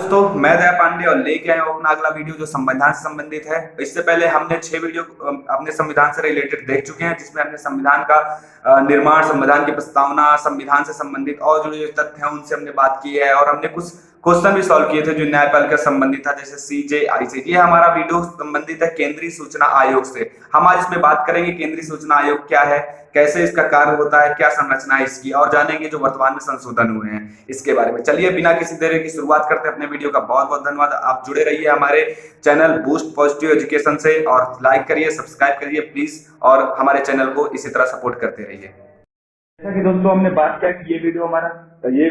दोस्तों, मैं दया पांडे और लेके आया हूँ अपना अगला वीडियो जो संविधान से संबंधित है। इससे पहले हमने 6 वीडियो अपने संविधान से रिलेटेड देख चुके हैं, जिसमें हमने संविधान का निर्माण, संविधान की प्रस्तावना, संविधान से संबंधित और जो तथ्य हैं उनसे हमने बात की है। और हमने कुछ क्वेश्चन भी सॉल्व किए थे जो न्यायपालिका से संबंधित था, जैसे सीजे आईसी। ये हमारा वीडियो संबंधित है केंद्रीय सूचना आयोग से। हम आज इसमें बात करेंगे केंद्रीय सूचना आयोग क्या है, कैसे इसका कार्य होता है, क्या संरचना है इसकी, और जानेंगे जो वर्तमान में संशोधन हुए हैं इसके बारे में। चलिए बिना किसी देरी की शुरुआत करते हैं अपने वीडियो का। बहुत बहुत धन्यवाद। आप जुड़े रहिए हमारे चैनल बूस्ट पॉजिटिव एजुकेशन से और लाइक करिए, सब्सक्राइब करिए प्लीज, और हमारे चैनल को इसी तरह सपोर्ट करते रहिए। जैसा कि दोस्तों हमने बात किया कि ये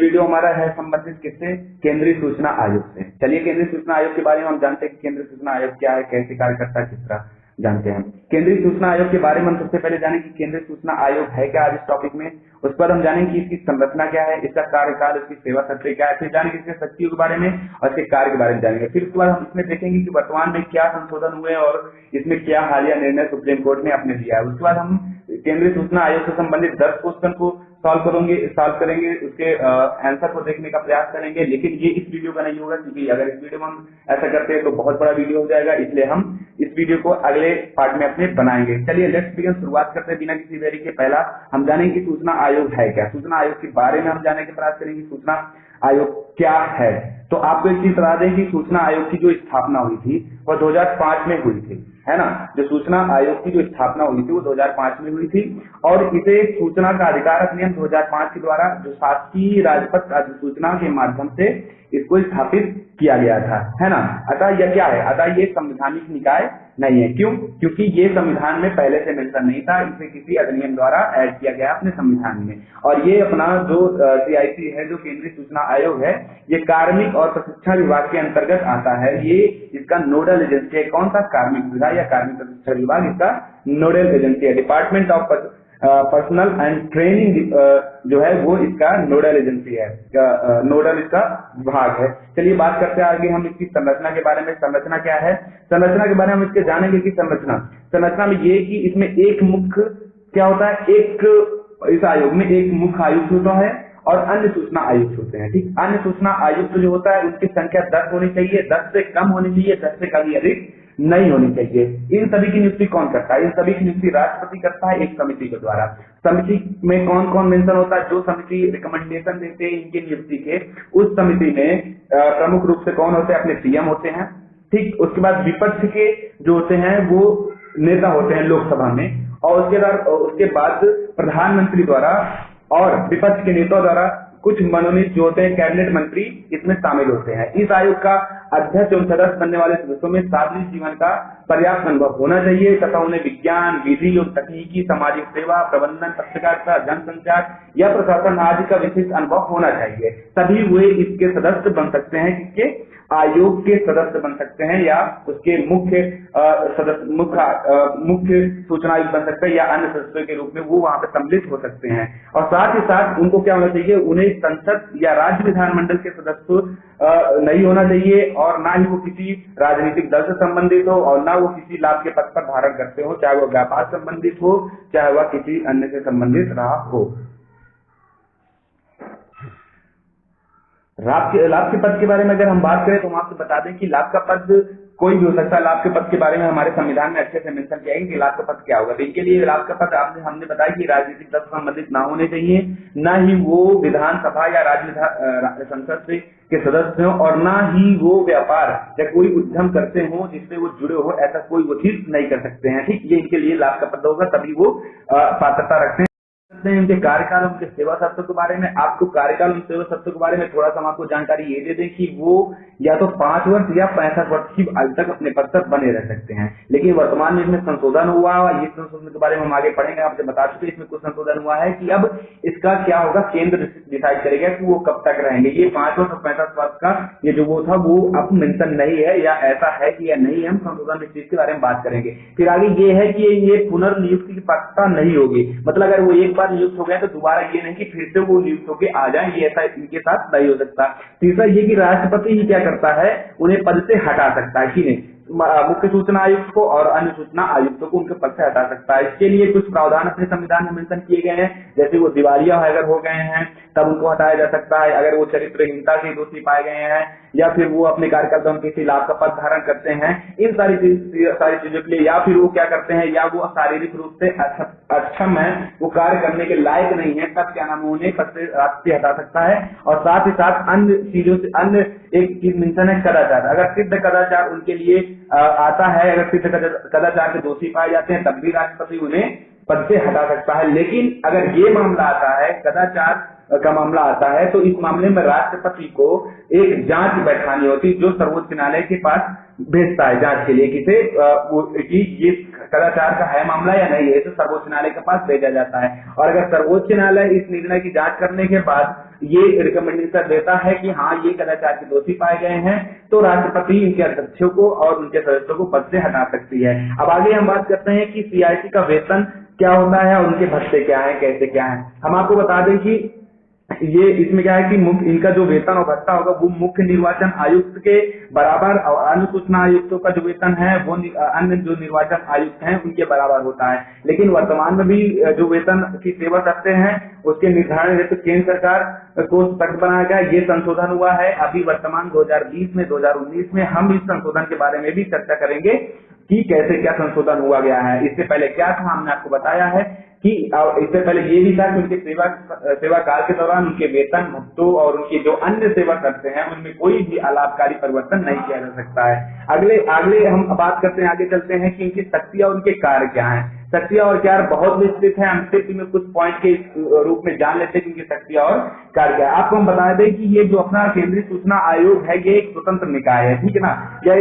वीडियो हमारा है संबंधित किससे, केंद्रीय सूचना आयोग से। चलिए केंद्रीय सूचना आयोग के बारे में हम जानते हैं कि केंद्रीय सूचना आयोग क्या है, कैसे कार्य करता है, किस तरह जानते हैं। केंद्रीय सूचना आयोग के बारे में हम सबसे पहले जानें कि केंद्रीय सूचना आयोग है क्या आज इस टॉपिक में। उसके बाद हम जानेंगे कि इसकी संरचना क्या है, इसका कार्यकाल, इसकी सेवा सत्र क्या है, फिर जानेंगे इसके सचिव के बारे में और इसके कार्य के बारे में जानेंगे। फिर उसके बाद हम इसमें देखेंगे कि वर्तमान में क्या संशोधन हुए और इसमें क्या हालिया निर्णय सुप्रीम कोर्ट ने अपने लिया है। उसके बाद हम केंद्रीय सूचना आयोग से संबंधित 10 क्वेश्चन को सॉल्व करेंगे, उसके आंसर को देखने का प्रयास करेंगे। लेकिन ये इस वीडियो का नहीं होगा, क्योंकि अगर इस वीडियो में हम ऐसा करते हैं तो बहुत बड़ा वीडियो हो जाएगा, इसलिए हम इस वीडियो को अगले पार्ट में अपने बनाएंगे। चलिए लेट्स बिगिन, शुरुआत करते हैं बिना किसी देरी के। पहला हम जानेंगे कि सूचना आयोग है क्या। सूचना आयोग के बारे में हम जानने का प्रयास करेंगे। सूचना आयोग क्या है, तो आपको एक चीज बता दें कि सूचना आयोग की जो स्थापना हुई थी वह 2005 में हुई थी, है ना। जो सूचना आयोग की जो स्थापना हुई थी वो 2005 में हुई थी, और इसे सूचना का अधिकार अधिनियम 2005 के द्वारा जो शासकीय राजपत्र अधिसूचना के माध्यम से इसको स्थापित किया गया था, है ना। अतः यह क्या है, अतः ये संवैधानिक निकाय नहीं है। क्यों? क्योंकि ये संविधान में पहले से मेंशन नहीं था, इसे किसी अधिनियम द्वारा ऐड किया गया अपने संविधान में। और ये अपना जो सीआईसी है, जो केंद्रीय सूचना आयोग है, ये कार्मिक और प्रशिक्षण विभाग के अंतर्गत आता है। ये इसका नोडल एजेंसी है। कौन सा? कार्मिक विभाग या कार्मिक प्रशिक्षण विभाग इसका नोडल एजेंसी है। Department of personal and training जो है वो इसका नोडल एजेंसी है, नोडल इसका विभाग है। चलिए बात करते हैं आगे हम इसकी संरचना के बारे में। संरचना क्या है? संरचना के बारे में हम इसके जानेंगे कि संरचना में ये कि इसमें एक मुख्य क्या होता है, इस आयोग में एक मुख्य आयुक्त होता है और अन्य सूचना आयुक्त होते हैं। ठीक, अन्य सूचना आयुक्त जो होता है उसकी संख्या 10 होनी चाहिए, 10 से कम होनी चाहिए, 10 से कभी अधिक नहीं होनी चाहिए। इन सभी की नियुक्ति कौन करता है? इन सभी की नियुक्ति राष्ट्रपति करता है एक समिति के द्वारा। समिति में कौन कौन मेंशन होता है? जो समिति रिकमेंडेशन देते हैं इनकी नियुक्ति के, उस समिति में प्रमुख रूप से कौन होते हैं? अपने सीएम होते हैं। ठीक, उसके बाद विपक्ष के जो होते हैं वो नेता होते हैं लोकसभा में, और उसके बाद प्रधानमंत्री द्वारा और विपक्ष के नेताओं द्वारा कुछ मनोनीत जो होते हैं कैबिनेट मंत्री इसमें शामिल होते हैं। इस आयोग का अध्यक्ष एवं सदस्य बनने वाले सदस्यों में सार्वजनिक जीवन का पर्याप्त अनुभव होना चाहिए तथा उन्हें विज्ञान, विधि और तकनीकी, सामाजिक सेवा, प्रबंधन, पत्रकारिता, जनसंचार या प्रशासन आदि का विशिष्ट अनुभव होना चाहिए। तभी वे इसके सदस्य बन सकते हैं, किसके? आयोग के सदस्य बन सकते हैं, या उसके मुख्य सूचना आयुक्त बन सकते हैं, या अन्य सदस्यों के रूप में वो वहां पे सम्मिलित हो सकते हैं। और साथ ही साथ उनको क्या होना चाहिए? उन्हें संसद या राज्य विधानमंडल के सदस्य नहीं होना चाहिए, और ना ही वो किसी राजनीतिक दल से संबंधित हो, और ना वो किसी लाभ के पद पर धारण करते हो, चाहे वो व्यापार संबंधित हो, चाहे वह किसी अन्य से संबंधित रहा हो। लाभ के पद के बारे में अगर हम बात करें तो हम आपसे बता दें कि लाभ का पद कोई भी हो सकता है। लाभ के पद के बारे में हमारे संविधान में अच्छे से मेंशन किया है कि लाभ का पद क्या होगा। तो इनके लिए लाभ का पद हमने बताया कि राजनीतिक दल से संबंधित ना होने चाहिए, ना ही वो विधानसभा या राज्य संसद के सदस्य हो, और ना ही वो व्यापार या कोई उद्यम करते हो जिससे वो जुड़े हो, ऐसा कोई वो चीज नहीं कर सकते हैं। ठीक, ये इनके लिए लाभ का पद होगा, तभी वो पात्रता रखते हैं। इनके कार्यकाल, उनके सेवा शर्तों के बारे में आपको कार्यकाल और सेवा शर्तों के बारे में थोड़ा सा हम आपको जानकारी ये दे दें कि वो या तो 5 वर्ष या 65 वर्ष की आयु तक अपने पद पर बने रह सकते हैं। लेकिन वर्तमान में इसमें संशोधन हुआ, ये संशोधन के बारे में हम आगे पढ़ेंगे। आपसे बता चुके इसमें कुछ संशोधन हुआ है कि अब इसका क्या होगा, केंद्र डिसाइड करेगा कि वो कब तक रहेंगे। ये 5 वर्ष और 65 वर्ष का ये जो वो था वो अब मेंशन नहीं है, या ऐसा है कि या नहीं है। हम संशोधन इस चीज के बारे में बात करेंगे। फिर आगे ये है कि ये पुनर्नियुक्ति की पात्रता नहीं होगी, मतलब अगर वो एक बार नियुक्त हो गए तो दोबारा ये नहीं कि फिर से वो नियुक्त होकर आ जाए, ये ऐसा इनके साथ नहीं हो सकता। तीसरा ये कि राष्ट्रपति ही क्या करता है, उन्हें पद से हटा सकता है कि नहीं। मुख्य सूचना आयुक्त को और अन्य सूचना आयुक्तों को उनके पद से हटा सकता है। इसके लिए कुछ प्रावधान अपने संविधान में मेंशन किए गए हैं, जैसे वो दिवालिया अगर हो गए हैं तब उनको हटाया जा सकता है, अगर वो चरित्रहीनता के दोषी पाए गए हैं या फिर वो अपने कार्यकर्ताओं के खिलाफ का पद धारण करते हैं, इन सारी चीजों के लिए, या फिर वो क्या करते हैं, या वो शारीरिक रूप से अक्षम है, वो कार्य करने के लायक नहीं है, तब क्या नाम उन्हें पद से राष्ट्रपति हटा सकता है। और साथ ही साथ अन्य चीजों से अन्य एक चीज मेंशन है कदाचार, अगर सिद्ध कदाचार उनके लिए आता है, अगर सिद्ध कदाचार के दोषी पाए जाते हैं तब भी राष्ट्रपति उन्हें पद से हटा सकता है। लेकिन अगर ये मामला आता है, कदाचार का मामला आता है, तो इस मामले में राष्ट्रपति को एक जांच बैठानी होती जो सर्वोच्च न्यायालय के पास भेजता है जांच के लिए कि ये कदाचार का है मामला या नहीं है, तो सर्वोच्च न्यायालय के पास भेजा जाता है। और अगर सर्वोच्च न्यायालय इस निर्णय की जांच करने के बाद ये रिकमेंडेशन देता है कि हाँ ये कदाचार के दोषी पाए गए हैं, तो राष्ट्रपति इनके अध्यक्षों को और उनके सदस्यों को पद से हटा सकती है। अब आगे हम बात करते हैं कि CIC का वेतन क्या होता है और उनके भत्ते क्या है, कैसे क्या है। हम आपको बता दें कि ये इसमें क्या है कि इनका जो वेतन और भत्ता होगा वो मुख्य निर्वाचन आयुक्त के बराबर, और अन्य सूचना आयुक्तों का जो वेतन है वो अन्य जो निर्वाचन आयुक्त हैं उनके बराबर होता है। लेकिन वर्तमान में भी जो वेतन की सेवा करते हैं उसके निर्धारण हेतु केंद्र सरकार को सख्त बनाया गया, ये संशोधन हुआ है अभी वर्तमान 2020 में 2019 में। हम इस संशोधन के बारे में भी चर्चा करेंगे कि कैसे क्या संशोधन हुआ गया है। इससे पहले क्या था हमने आपको बताया है कि इससे पहले ये भी था कि उनके सेवा काल के दौरान उनके वेतन भत्तों और उनकी जो अन्य सेवा करते हैं उनमें कोई भी अलाभकारी परिवर्तन नहीं किया जा सकता है। अगले हम बात करते हैं, आगे चलते हैं कि इनकी शक्तियां और उनके कार्य क्या हैं। शक्तियां और कार्य बहुत विस्तृत है, हम सिर्फ में कुछ पॉइंट के रूप में जान लेते हैं कि इनकी शक्तियां और कार्य क्या है। आपको हम बता दें कि ये जो अपना केंद्रीय सूचना आयोग है ये एक स्वतंत्र निकाय है, ठीक है ना, यह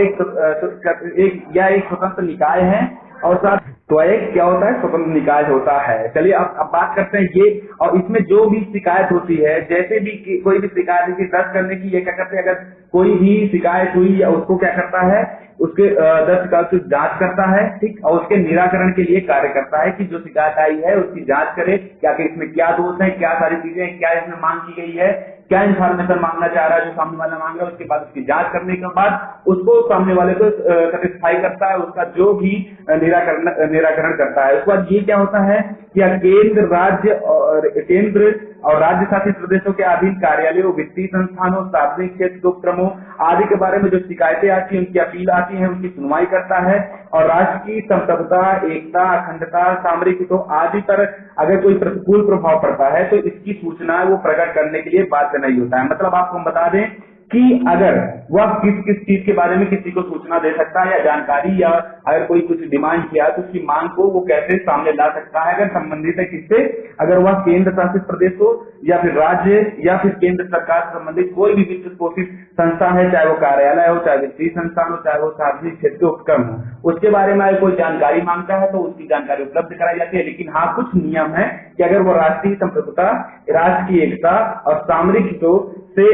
एक स्वतंत्र निकाय है। और साथ तो एक क्या होता है, स्वतंत्र निकाय होता है। चलिए अब बात करते हैं ये, और इसमें जो भी शिकायत होती है, जैसे भी कोई भी शिकायत दर्ज करने की, ये क्या करते हैं, अगर कोई भी शिकायत हुई या उसको क्या करता है, उसके दर्ज का जांच करता है, ठीक, और उसके निराकरण के लिए कार्य करता है कि जो शिकायत आई है उसकी जांच करे, क्या कि इसमें क्या दोष है, क्या सारी चीजें, क्या इसमें मांग की गई है, क्या इन्फॉर्मेशन मांगना चाह रहा है जो सामने वाला मांग रहा है, उसके बाद उसकी जांच करने के बाद उसको सामने वाले को सेटिस्फाई करता है, उसका जो भी निराकरण करता है। उसके बाद ये क्या होता है कि केंद्र और राज्य शासित प्रदेशों के अधीन कार्यालयों, वित्तीय संस्थानों, सार्वजनिक क्षेत्र के उपक्रमों आदि के बारे में जो शिकायतें आती हैं, उनकी अपील आती है, उनकी सुनवाई करता है। और राष्ट्र की संप्रभुता, एकता, अखंडता, सामरिक हितों आदि पर अगर कोई प्रतिकूल प्रभाव पड़ता है तो इसकी सूचना वो प्रकट करने के लिए बाध्य नहीं होता है। मतलब आपको हम बता दें कि अगर वह किस चीज के बारे में किसी को सूचना दे सकता है या जानकारी, या अगर कोई कुछ डिमांड किया तो उसकी मांग को वो कैसे सामने ला सकता है, अगर संबंधित है किससे, अगर वह केंद्र शासित प्रदेश हो या फिर राज्य या फिर केंद्र सरकार से संबंधित कोई भी वित्त पोषित संस्था है, चाहे वो कार्यालय हो, चाहे वित्तीय संस्थान हो, चाहे वो सार्वजनिक क्षेत्र के उपक्रम हो, उसके बारे में अगर कोई जानकारी मांगता है तो उसकी जानकारी उपलब्ध कराई जाती है। लेकिन हाँ, कुछ नियम है कि अगर वो राष्ट्रीय संप्रभुता, राष्ट्र की एकता और सामरिक हितों से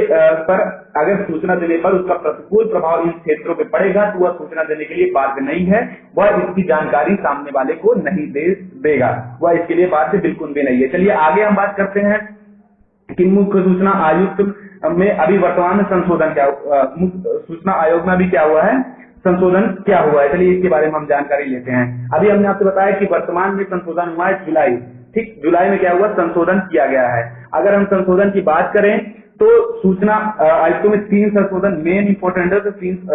पर अगर सूचना देने पर उसका प्रतिकूल प्रभाव इन क्षेत्रों पे पड़ेगा तो वह सूचना देने के लिए बाध्य नहीं है, वह इसकी जानकारी सामने वाले को नहीं देगा, वह इसके लिए बाध्य बिल्कुल भी नहीं है। चलिए आगे हम बात करते हैं कि मुख्य सूचना आयुक्त में अभी वर्तमान में संशोधन क्या, सूचना आयोग में अभी क्या हुआ है, संशोधन क्या हुआ है। चलिए इसके बारे में हम जानकारी लेते हैं। अभी हमने आपसे बताया कि वर्तमान में संशोधन हुआ है जुलाई, ठीक, जुलाई में क्या हुआ, संशोधन किया गया है। अगर हम संशोधन की बात करें तो सूचना आयुक्तों में 3 संशोधन मेन इंपोर्टेंट है, तो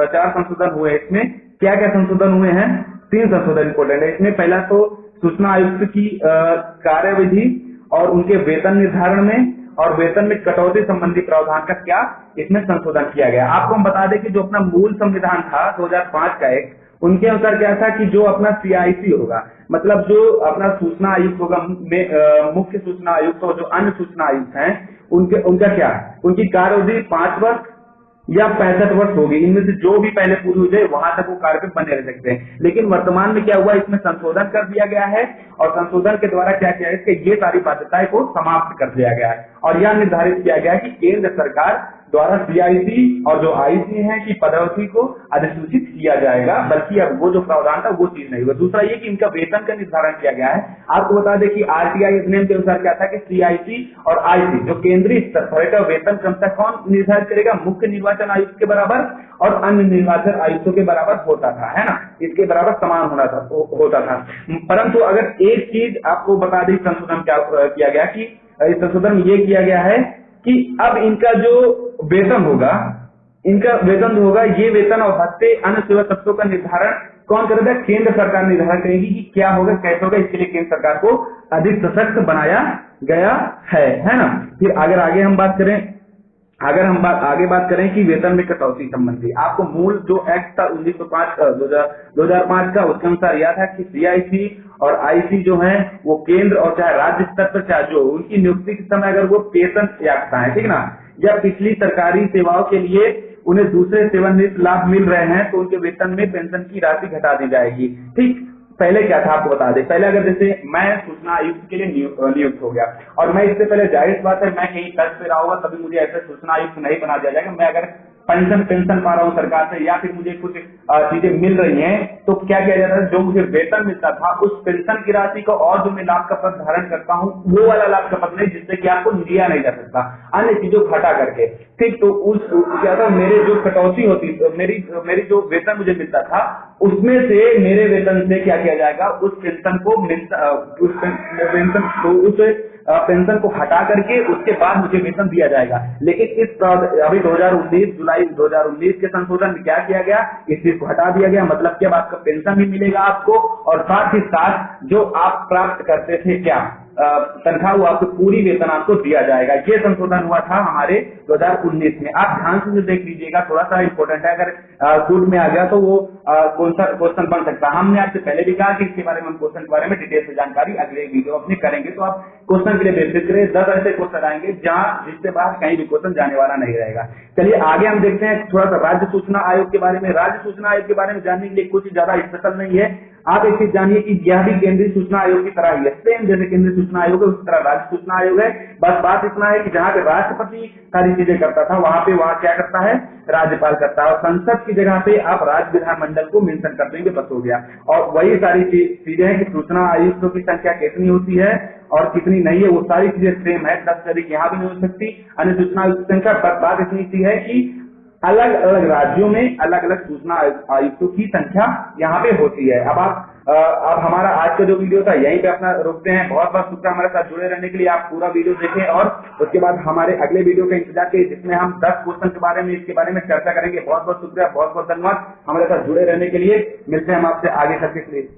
4 संशोधन हुए। इसमें क्या क्या संशोधन हुए हैं, 3 संशोधन इंपोर्टेंट है। इसमें पहला तो सूचना आयुक्त की कार्यविधि और उनके वेतन निर्धारण में और वेतन में कटौती संबंधी प्रावधान का क्या इसमें संशोधन किया गया। आपको हम बता दें कि जो अपना मूल संविधान था 2005 का एक, उनके अनुसार क्या था कि जो अपना CIC होगा, मतलब जो अपना सूचना आयुक्त होगा, मुख्य सूचना आयुक्त और जो अन्य सूचना आयुक्त हैं उनका क्या, उनकी कार्यावधि 5 वर्ष या 65 वर्ष होगी। इनमें से जो भी पहले पूरी हो जाए वहां तक वो कार्य पे बने रह सकते हैं। लेकिन वर्तमान में क्या हुआ, इसमें संशोधन कर दिया गया है और संशोधन के द्वारा क्या किया है, इसके ये सारी बाध्यताएं को समाप्त कर दिया गया है और यह निर्धारित किया गया है कि केंद्र सरकार द्वारा सीआईसी और जो आईसी हैं की पदोन्नति को अधिसूचित किया जाएगा, बल्कि अब वो जो प्रावधान था वो चीज नहीं हुआ। दूसरा ये कि इनका वेतन का निर्धारण किया गया है। आपको बता दें कि आरटीआई अधिनियम के अनुसार क्या था कि सीआईसी और आईसी जो केंद्रीय स्तर पर का वेतन क्रमशः कौन निर्धारित करेगा, मुख्य निर्वाचन आयुक्त के बराबर और अन्य निर्वाचन आयुक्तों के बराबर होता था, है ना, इसके बराबर समान होता था। परंतु अगर एक चीज आपको बता दें, संशोधन क्या किया गया कि इस संशोधन में ये किया गया है कि अब इनका जो वेतन होगा, ये वेतन और भत्ते अन्य सेवा तत्वों का निर्धारण कौन करेगा, केंद्र सरकार निर्धारण करेगी कि क्या होगा, कैसे होगा। इसके लिए केंद्र सरकार को अधिक सशक्त बनाया गया है ना। फिर अगर आगे हम बात करें कि वेतन में कटौती संबंधी, आपको मूल जो एक्ट था 2005 का, उसके अनुसार यह था कि सीआईसी और आईसी जो है वो केंद्र और चाहे राज्य स्तर पर चाहे जो उनकी नियुक्ति के समय अगर वो पेंशन याफ्ता है, ठीक ना, या पिछली सरकारी सेवाओं के लिए उन्हें दूसरे सेवानिवृत्त लाभ मिल रहे हैं तो उनके वेतन में पेंशन की राशि घटा दी जाएगी। ठीक, पहले क्या था आपको बता दें, पहले अगर जैसे मैं सूचना आयुक्त के लिए नियुक्त हो गया और मैं इससे पहले, जाहिर बात है, मैं कहीं तर्क पे रहा होगा तभी मुझे ऐसे सूचना आयुक्त नहीं बना दिया जाएगा। मैं अगर पेंशन पा रहा हूँ सरकार से या फिर मुझे कुछ चीजें मिल रही हैं तो क्या किया जाता है, जो मुझे वेतन मिलता था उस पेंशन की राशि को और जो मैं लाभ का पद धारण करता हूँ वो वाला लाभ का पद नहीं, जिससे कि आपको लिया नहीं जा सकता, अन्य चीजों घटा करके। ठीक, तो उस क्या था, मेरे जो कटौती होती, मेरी जो वेतन मुझे मिलता था उसमें से मेरे वेतन से क्या किया जाएगा, उस पेंशन को हटा करके उसके बाद मुझे वेतन दिया जाएगा। लेकिन इस अभी 2019 जुलाई 2019 के संशोधन में क्या किया गया, इस चीज को हटा दिया गया। मतलब कि अब आपका पेंशन भी मिलेगा आपको और साथ ही साथ जो आप प्राप्त करते थे क्या तनख्वाह, वो आपको पूरी वेतन आपको दिया जाएगा। ये संशोधन हुआ था हमारे 2019 में। आप ध्यान से देख लीजिएगा, थोड़ा सा इंपॉर्टेंट है, अगर सूट में आ गया तो वो कौन सा क्वेश्चन बन सकता है। हमने आपसे पहले भी कहा कि इसके बारे में हम क्वेश्चन के बारे में डिटेल से जानकारी अगले वीडियो अपने करेंगे, तो आप क्वेश्चन के लिए बेफिक्र रहिए। 10 ऐसे क्वेश्चन आएंगे जहाँ जिससे बाद कहीं भी क्वेश्चन जाने वाला नहीं रहेगा। चलिए आगे हम देखते हैं थोड़ा सा राज्य सूचना आयोग के बारे में। राज्य सूचना आयोग के बारे में जानने के लिए कुछ ज्यादा स्पेशल नहीं है। आप एक चीज जानिए कि यह भी केंद्रीय सूचना आयोग की तरह ही है, सेम जैसे केंद्रीय सूचना आयोग है उस तरह राज्य सूचना आयोग है। बस बात इतना है कि जहाँ पे राष्ट्रपति सारी चीजें करता था वहां क्या करता है, राज्यपाल करता है। और संसद की जगह पे आप राज्य विधानमंडल को मेंशन कर देंगे, बस हो गया। और वही सारी चीजें हैं कि सूचना आयुक्तों की संख्या कितनी होती है और कितनी नहीं है, वो सारी चीजें सेम है। 10 से अधिक यहाँ भी नहीं हो सकती अन्य सूचना आयुक्त की संख्या। बात इतनी सी है कि अलग अलग राज्यों में अलग अलग सूचना आयुक्तों की संख्या यहाँ पे होती है। अब हमारा आज का जो वीडियो था यहीं पे अपना रोकते हैं। बहुत बहुत शुक्रिया हमारे साथ जुड़े रहने के लिए। आप पूरा वीडियो देखें और उसके बाद हमारे अगले वीडियो का इंतजार करिए जिसमें हम 10 क्वेश्चन के बारे में इसके बारे में चर्चा करेंगे। बहुत बहुत शुक्रिया, बहुत बहुत धन्यवाद हमारे साथ जुड़े रहने के लिए। मिलते हैं हम आपसे आगे तक के लिए।